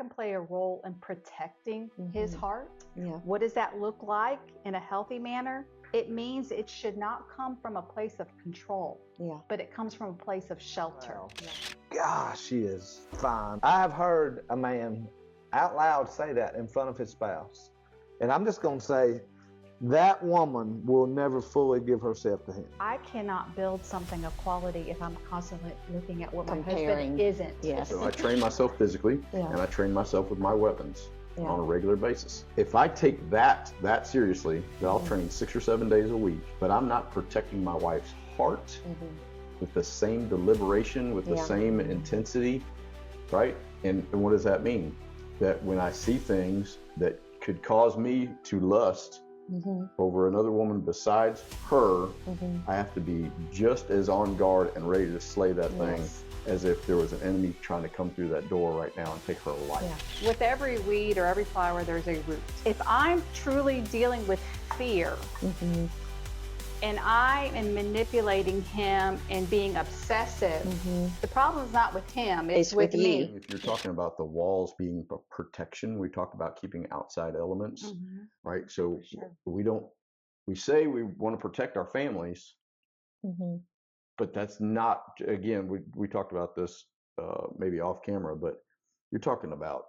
can play a role in protecting his heart. Yeah. What does that look like in a healthy manner? It means it should not come from a place of control, but it comes from a place of shelter. Wow. Gosh, she is fine. I have heard a man out loud say that in front of his spouse. And I'm just going to say, that woman will never fully give herself to him. I cannot build something of quality if I'm constantly looking at what my Comparing. husband isn't. Yes. So I train myself physically, and I train myself with my weapons on a regular basis. If I take that seriously, then I'll train 6 or 7 days a week, but I'm not protecting my wife's heart with the same deliberation, with the same intensity, right? And what does that mean? That when I see things that could cause me to lust over another woman besides her, I have to be just as on guard and ready to slay that thing as if there was an enemy trying to come through that door right now and take her life. With every weed or every flower, there's a root. If I'm truly dealing with fear, and I am manipulating him and being obsessive, the problem is not with him, it's with me. If you're talking about the walls being protection, we talked about keeping outside elements, right? So we say we want to protect our families, but that's not, again, we talked about this maybe off camera, but you're talking about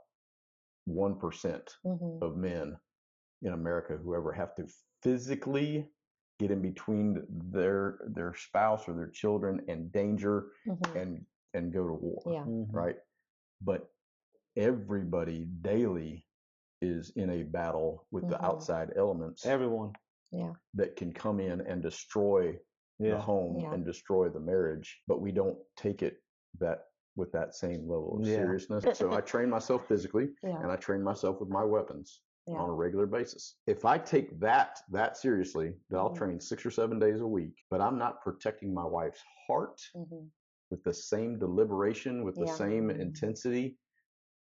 1% of men in America who ever have to physically get in between their spouse or their children and danger and go to war, right? But everybody daily is in a battle with the outside elements. Everyone. That can come in and destroy the home and destroy the marriage, but we don't take it with that same level of seriousness. So I train myself physically and I train myself with my weapons on a regular basis. If I take that seriously, then I'll train 6 or 7 days a week, but I'm not protecting my wife's heart with the same deliberation, with the same intensity,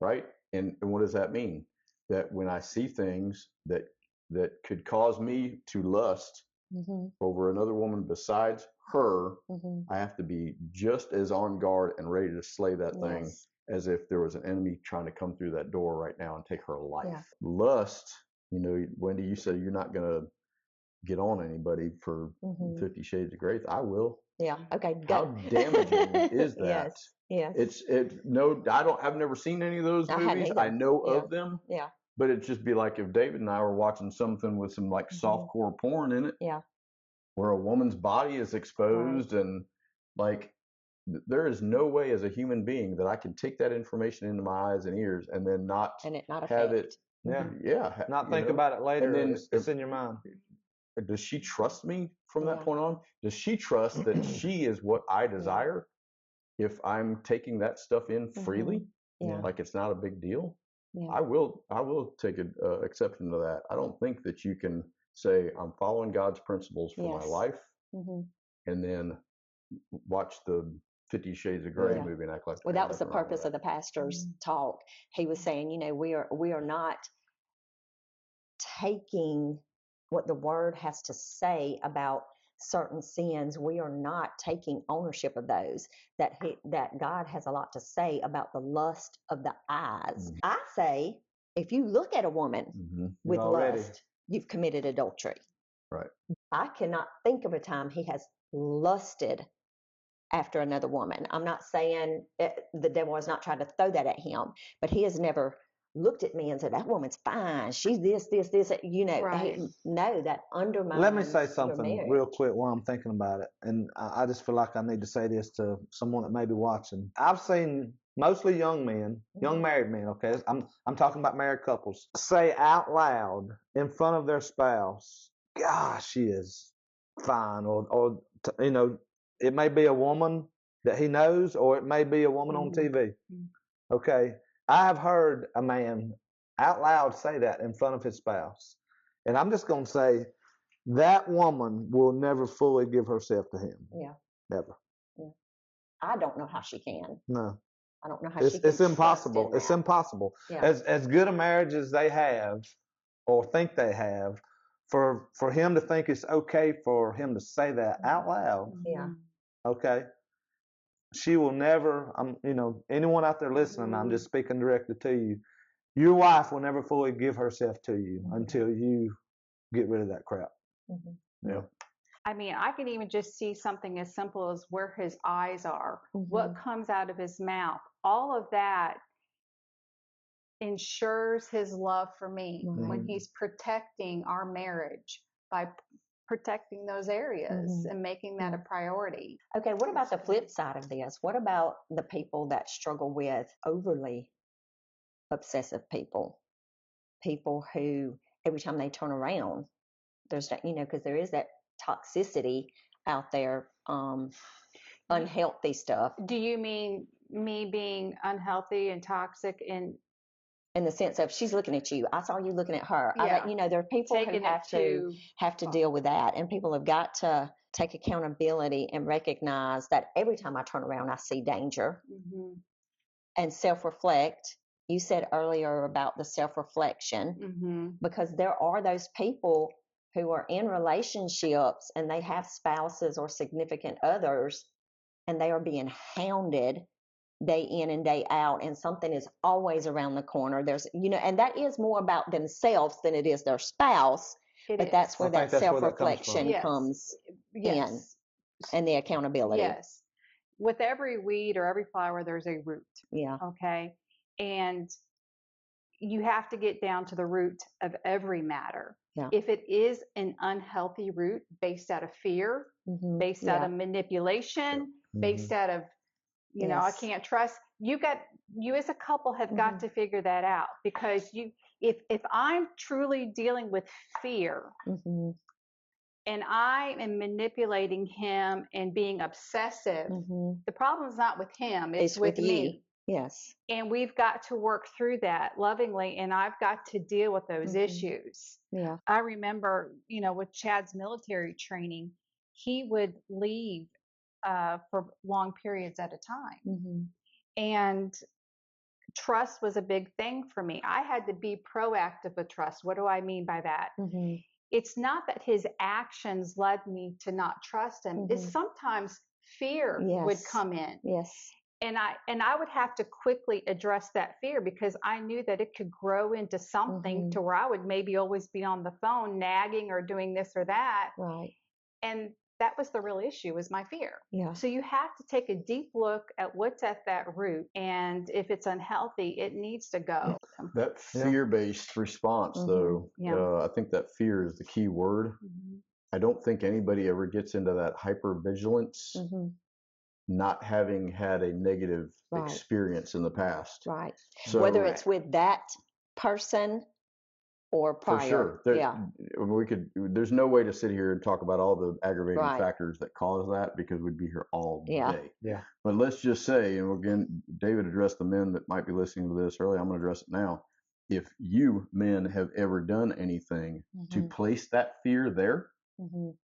right? And what does that mean? That when I see things that could cause me to lust over another woman besides her, I have to be just as on guard and ready to slay that thing as if there was an enemy trying to come through that door right now and take her life. Lust, Wendy, you said you're not going to get on anybody for 50 Shades of Grey. I will. Yeah. Okay. How damaging is that? Yes. I've never seen any of those movies. I know of them. Yeah. But it'd just be like if David and I were watching something with some like softcore porn in it. Yeah. Where a woman's body is exposed and like there is no way as a human being that I can take that information into my eyes and ears and then not have it. Not think about it later. And then it's in your mind. Does she trust me from that point on? Does she trust that she is what I desire if I'm taking that stuff in freely? Like it's not a big deal? I will take an exception to that. I don't think that you can say I'm following God's principles for my life and then watch the 50 Shades of Grey movie and act like well, that was the purpose of the pastor's talk. He was saying, we are not taking what the word has to say about certain sins. We are not taking ownership of those. That God has a lot to say about the lust of the eyes. I say, if you look at a woman with lust, you've committed adultery. Right. I cannot think of a time he has lusted after another woman. I'm not saying the devil has not tried to throw that at him, but he has never looked at me and said, that woman's fine. She's this. Right. No, that undermines. Let me say something real quick while I'm thinking about it. And I just feel like I need to say this to someone that may be watching. I've seen mostly young men, young married men, okay? I'm talking about married couples, say out loud in front of their spouse, gosh, she is fine. Or it may be a woman that he knows, or it may be a woman on TV. Okay? I have heard a man out loud say that in front of his spouse. And I'm just going to say that woman will never fully give herself to him. Yeah. Never. Yeah. I don't know how she can. No. I don't know how she can. It's impossible. It's impossible. Yeah. As good a marriage as they have or think they have, for him to think it's okay for him to say that out loud. Yeah. Okay. She will never, anyone out there listening, I'm just speaking directly to you. Your wife will never fully give herself to you until you get rid of that crap. Yeah. I mean, I can even just see something as simple as where his eyes are, what comes out of his mouth. All of that ensures his love for me when he's protecting our marriage by protecting those areas and making that a priority. Okay, what about the flip side of this? What about the people that struggle with overly obsessive people? People who every time they turn around, there's that, because there is that toxicity out there, unhealthy stuff. Do you mean me being unhealthy and toxic in the sense of she's looking at you, I saw you looking at her. Yeah. There are people who have to deal with that, and people have got to take accountability and recognize that every time I turn around, I see danger, and self-reflect. You said earlier about the self-reflection, because there are those people who are in relationships and they have spouses or significant others, and they are being hounded day in and day out, and something is always around the corner. There's, and that is more about themselves than it is their spouse. But that's where that self-reflection comes in, and the accountability. Yes. With every weed or every flower, there's a root. Yeah. Okay. And you have to get down to the root of every matter. Yeah. If it is an unhealthy root based out of fear, based out of manipulation, based out of, I can't trust, you as a couple have got to figure that out, because if I'm truly dealing with fear and I am manipulating him and being obsessive, the problem's not with him, it's with me. Yes. And we've got to work through that lovingly, and I've got to deal with those issues. Yeah. I remember, with Chad's military training, he would leave for long periods at a time. And trust was a big thing for me. I had to be proactive with trust. What do I mean by that? It's not that his actions led me to not trust him. It's sometimes fear would come in. Yes. And I would have to quickly address that fear, because I knew that it could grow into something to where I would maybe always be on the phone nagging or doing this or that. Right. And that was the real issue, was my fear. Yeah. So you have to take a deep look at what's at that root. And if it's unhealthy, it needs to go. That fear-based response, though, I think that fear is the key word. I don't think anybody ever gets into that hypervigilance, not having had a negative experience in the past. Right. So, whether it's with that person or prior. For sure. There's no way to sit here and talk about all the aggravating factors that cause that, because we'd be here all day. Yeah. But let's just say, and again, David addressed the men that might be listening to this early. I'm going to address it now. If you men have ever done anything to place that fear there,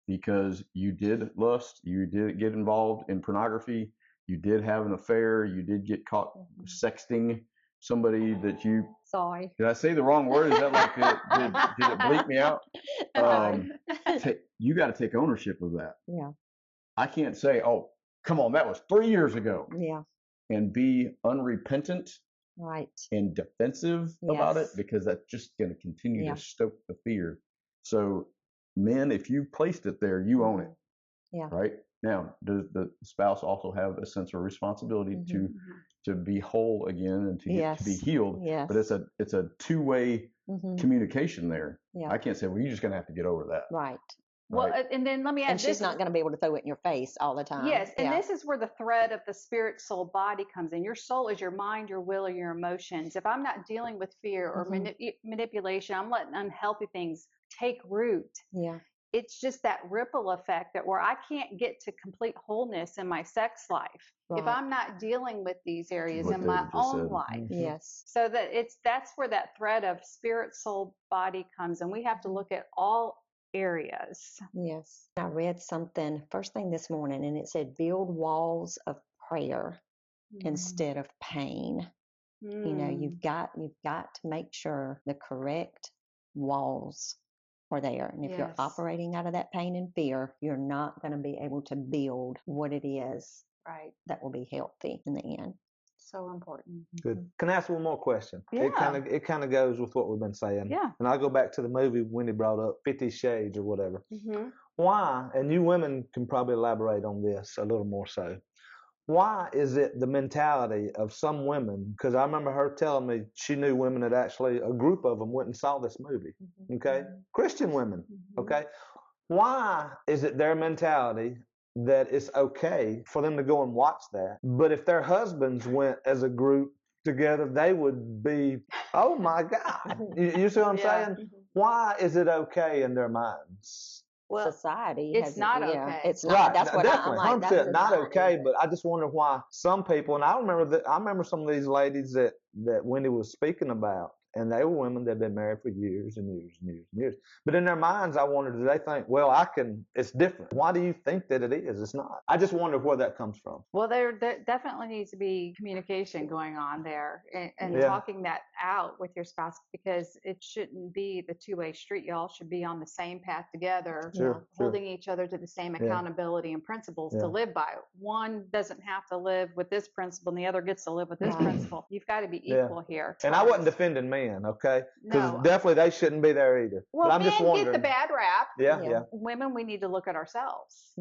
because you did lust, you did get involved in pornography, you did have an affair, you did get caught sexting somebody that you... Sorry. Did I say the wrong word? Is that like, did it bleep me out? You got to take ownership of that. Yeah. I can't say, oh, come on, that was 3 years ago. Yeah. And be unrepentant and defensive about it, because that's just going to continue to stoke the fear. So men, if you placed it there, you own it. Yeah. Right? Now, does the spouse also have a sense of responsibility to be whole again and to be healed? Yes. But it's a two-way communication there. Yeah. I can't say, well, you're just going to have to get over that. Right. Well, and then let me add, and she's not going to be able to throw it in your face all the time. Yes, and this is where the thread of the spirit, soul, body comes in. Your soul is your mind, your will, or your emotions. If I'm not dealing with fear or manipulation, I'm letting unhealthy things take root. Yeah. It's just that ripple effect that where I can't get to complete wholeness in my sex life if I'm not dealing with these areas in my own life. Yes. So that's where that thread of spirit, soul, body comes, and we have to look at all areas. Yes. I read something first thing this morning, and it said build walls of prayer instead of pain. You've got to make sure the correct walls are there. And if you're operating out of that pain and fear, you're not going to be able to build what it is that will be healthy in the end. So important. Good. Can I ask one more question? Yeah. It kind of goes with what we've been saying. Yeah. And I'll go back to the movie Wendy brought up, 50 Shades or whatever. Mm-hmm. Why, and you women can probably elaborate on this a little more so, why is it the mentality of some women, because I remember her telling me she knew women that actually, a group of them went and saw this movie, okay? Christian women, okay? Why is it their mentality that it's okay for them to go and watch that, but if their husbands went as a group together, they would be, oh my God. You see what I'm saying? Why is it okay in their minds? Well, society it's has, not yeah, okay. it's not. Right, That's what definitely. I'm like. That's not okay, but but I just wonder why some people, and I remember some of these ladies that Wendy was speaking about, and they were women that had been married for years and years and years and years. But in their minds, I wonder, do they think, well, it's different. Why do you think that it is? It's not. I just wonder where that comes from. Well, there definitely needs to be communication going on there and talking that out with your spouse, because it shouldn't be the two-way street. Y'all should be on the same path together, holding each other to the same accountability and principles to live by. One doesn't have to live with this principle and the other gets to live with this principle. You've got to be equal here. And I wasn't defending men, okay? Because No. definitely they shouldn't be there either. Well, but I'm men just wondering. get the bad rap. Yeah. Women, we need to look at ourselves.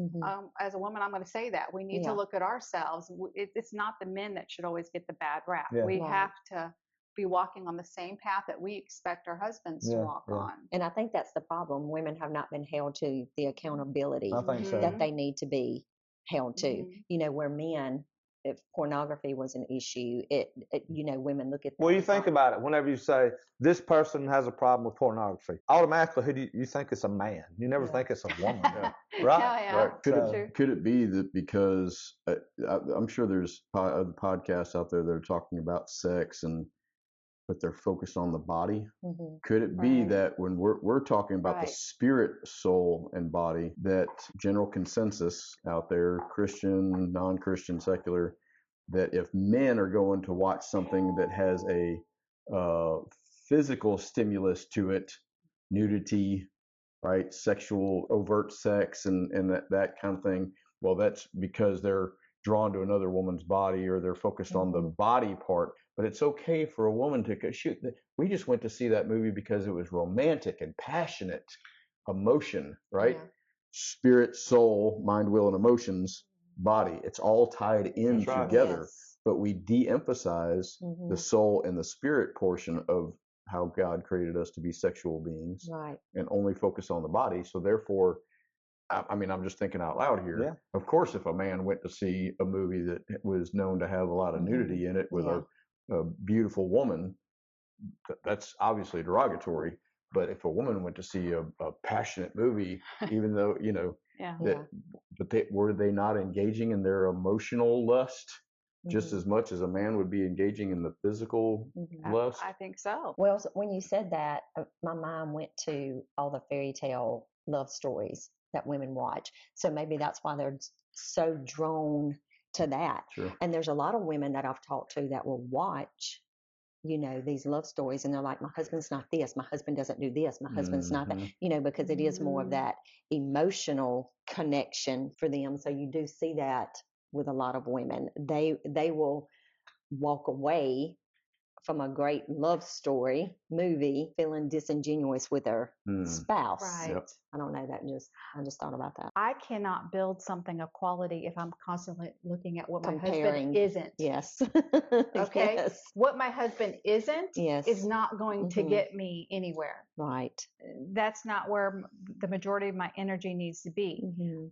As a woman, I'm going to say that. We need to look at ourselves. It's not the men that should always get the bad rap. We have to be walking on the same path that we expect our husbands to walk on. And I think that's the problem. Women have not been held to the accountability that they need to be held to. You know, where men, if pornography was an issue, women look at that. Well, you think about it. Whenever you say this person has a problem with pornography, automatically, who do you think it's a man? You never think it's a woman, right? Right. Could it be that because I'm sure there's other podcasts out there that are talking about sex but they're focused on the body. Could it be that when we're talking about the spirit, soul, and body, that general consensus out there, Christian, non-Christian, secular, that if men are going to watch something that has a physical stimulus to it, nudity, right, sexual, overt sex, and that kind of thing, well, that's because they're drawn to another woman's body or they're focused on the body part. But it's okay for a woman to shoot. We just went to see that movie because it was romantic and passionate emotion, right? Spirit, soul, mind, will, and emotions, body. It's all tied in together. But we de-emphasize the soul and the spirit portion of how God created us to be sexual beings, and only focus on the body. So therefore, I mean, I'm just thinking out loud here. Of course, if a man went to see a movie that was known to have a lot of nudity in it with a beautiful woman, that's obviously derogatory. But if a woman went to see a passionate movie, even though, were they not engaging in their emotional lust just as much as a man would be engaging in the physical lust? I think so. Well, when you said that, my mind went to all the fairy tale love stories that women watch. So maybe that's why they're so drawn to that. And there's a lot of women that I've talked to that will watch, these love stories, and they're like, my husband's not this, my husband doesn't do this, my husband's not that, because it is more of that emotional connection for them. So you do see that with a lot of women. They will walk away from a great love story movie feeling disingenuous with their spouse. I don't know, I just thought about that. I cannot build something of quality if I'm constantly looking at what Comparing. my husband isn't. Yes. Okay. Yes. What my husband isn't is not going to get me anywhere. Right. That's not where the majority of my energy needs to be.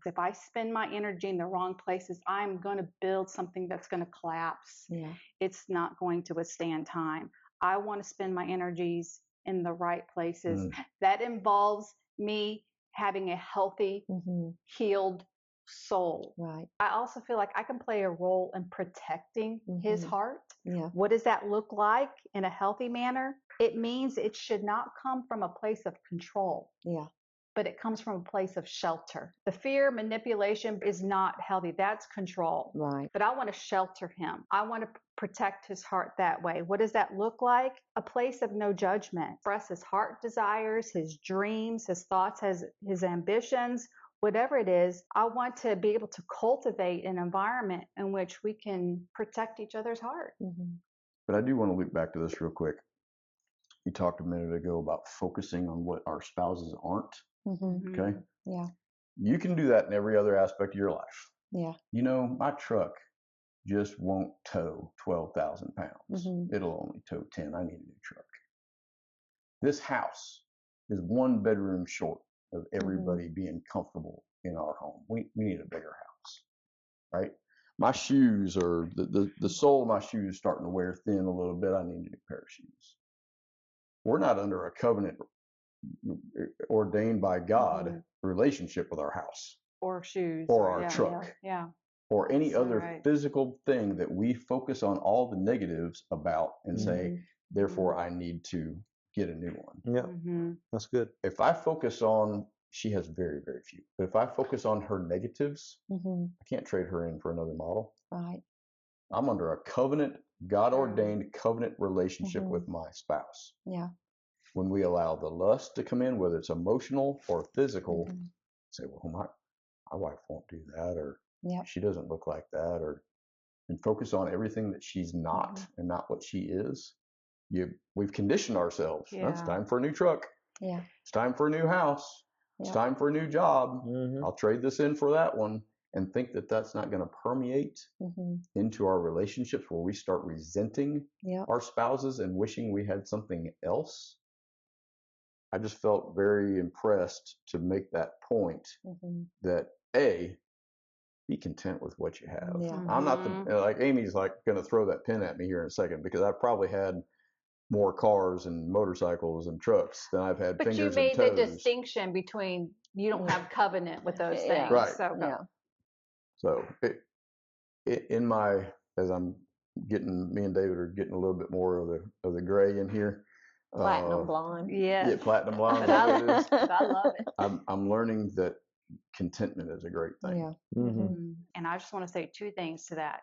If I spend my energy in the wrong places, I'm going to build something that's going to collapse. It's not going to withstand time. I want to spend my energies in the right places. That involves me having a healthy, healed soul. Right. I also feel like I can play a role in protecting his heart. Yeah. What does that look like in a healthy manner? It means it should not come from a place of control. Yeah. But it comes from a place of shelter. The fear, manipulation is not healthy. That's control. Right. But I want to shelter him. I want to protect his heart that way. What does that look like? A place of no judgment. Express his heart desires, his dreams, his thoughts, his ambitions whatever it is, I want to be able to cultivate an environment in which we can protect each other's heart. But I do want to loop back to this real quick. You talked a minute ago about focusing on what our spouses aren't. Okay. Yeah. You can do that in every other aspect of your life. Yeah. You know, my truck just won't tow 12,000 pounds. It'll only tow 10. I need a new truck. This house is 1 bedroom short of everybody being comfortable in our home. We need a bigger house, right? My shoes are, the sole of my shoes starting to wear thin a little bit. I need a new pair of shoes. We're not under a covenant ordained by God relationship with our house. Or shoes. Or our truck. Yeah. Or any other physical thing that we focus on all the negatives about and say, therefore I need to get a new one. Yeah. That's good. If I focus on, she has very, very few, but if I focus on her negatives, I can't trade her in for another model. Right. I'm under a covenant, God ordained covenant relationship with my spouse. Yeah. When we allow the lust to come in, whether it's emotional or physical, say, well, my wife won't do that, or she doesn't look like that, and focus on everything that she's not and not what she is. We've conditioned ourselves. Yeah. It's time for a new truck. Yeah. It's time for a new house. It's time for a new job. I'll trade this in for that one, and think that that's not going to permeate into our relationships where we start resenting our spouses and wishing we had something else. I just felt very impressed to make that point that be content with what you have. I'm not like Amy's like going to throw that pin at me here in a second, because I've probably had more cars and motorcycles and trucks than I've had fingers and toes. But you made the distinction between you don't have covenant with those things. Right. So, in my, as I'm getting, me and David are getting a little bit more of the gray in here. Platinum blonde. Yeah, platinum blonde. I love it. I'm learning that contentment is a great thing. And I just want to say 2 things to that.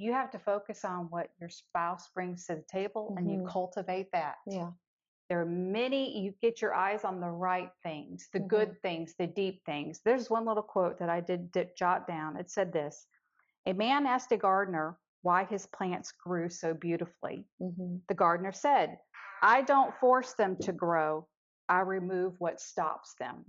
You have to focus on what your spouse brings to the table, and you cultivate that. Yeah. There are many, you get your eyes on the right things, the good things, the deep things. There's one little quote that I did jot down. It said this: a man asked a gardener why his plants grew so beautifully. The gardener said, I don't force them to grow. I remove what stops them.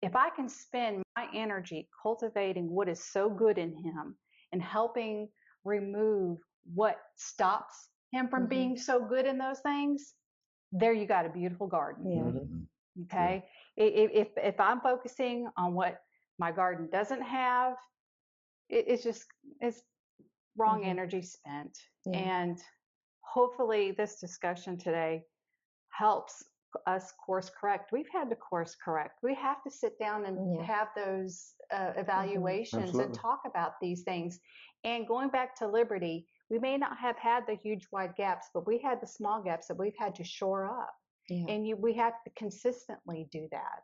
If I can spend my energy cultivating what is so good in him and helping remove what stops him from being so good in those things, there you got a beautiful garden. Okay. If I'm focusing on what my garden doesn't have, it's wrong energy spent. And hopefully this discussion today helps us course correct. We've had to course correct. We have to sit down and have those evaluations and talk about these things. And going back to liberty, we may not have had the huge wide gaps, but we had the small gaps that we've had to shore up. And we have to consistently do that.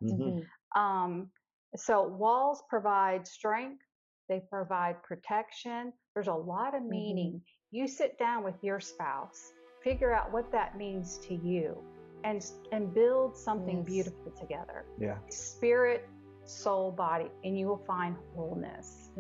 So walls provide strength. They provide protection. There's a lot of meaning. You sit down with your spouse, figure out what that means to you, and build something beautiful together. Spirit, soul, body, and you will find wholeness.